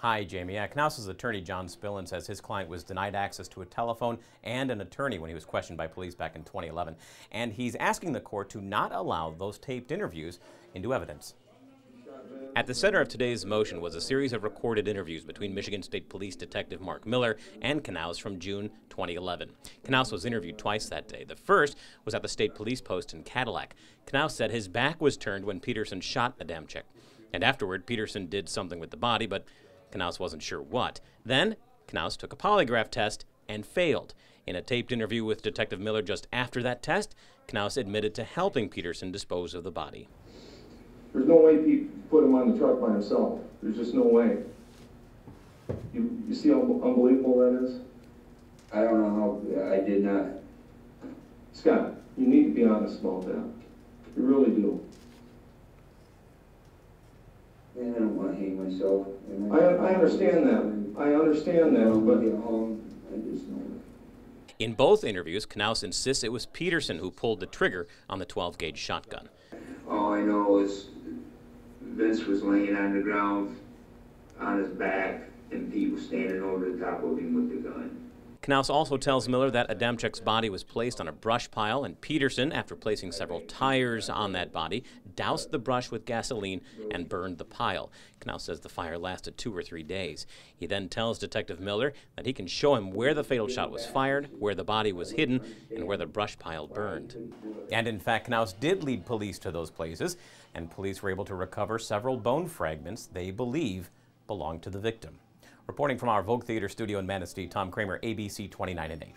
Hi, Jamie. Knaus's attorney, John Spillane, says his client was denied access to a telephone and an attorney when he was questioned by police back in 2011. And he's asking the court to not allow those taped interviews into evidence. At the center of today's motion was a series of recorded interviews between Michigan State Police Detective Mark Miller and Knaus from June 2011. Knaus was interviewed twice that day. The first was at the state police post in Cadillac. Knaus said his back was turned when Peterson shot Adamczyk. And afterward, Peterson did something with the body, but Knaus wasn't sure what. Then, Knaus took a polygraph test and failed. In a taped interview with Detective Miller just after that test, Knaus admitted to helping Peterson dispose of the body. There's no way Pete put him on the truck by himself. There's just no way. You see how unbelievable that is? I don't know how, I did not. Scott, you need to be honest about that. You really do. Man, I don't want to hang myself. I understand that. I understand that, but get home, I just know that. In both interviews, Knaus insists it was Peterson who pulled the trigger on the 12-gauge shotgun. All I know is Vince was laying on the ground on his back, and Pete was standing over the top of him with the gun. Knaus also tells Miller that Adamczyk's body was placed on a brush pile, and Peterson, after placing several tires on that body, doused the brush with gasoline and burned the pile. Knaus says the fire lasted 2 or 3 days. He then tells Detective Miller that he can show him where the fatal shot was fired, where the body was hidden, and where the brush pile burned. And in fact, Knaus did lead police to those places, and police were able to recover several bone fragments they believe belonged to the victim. Reporting from our Vogue Theater studio in Manistee, Tom Kramer, ABC 29 and 8.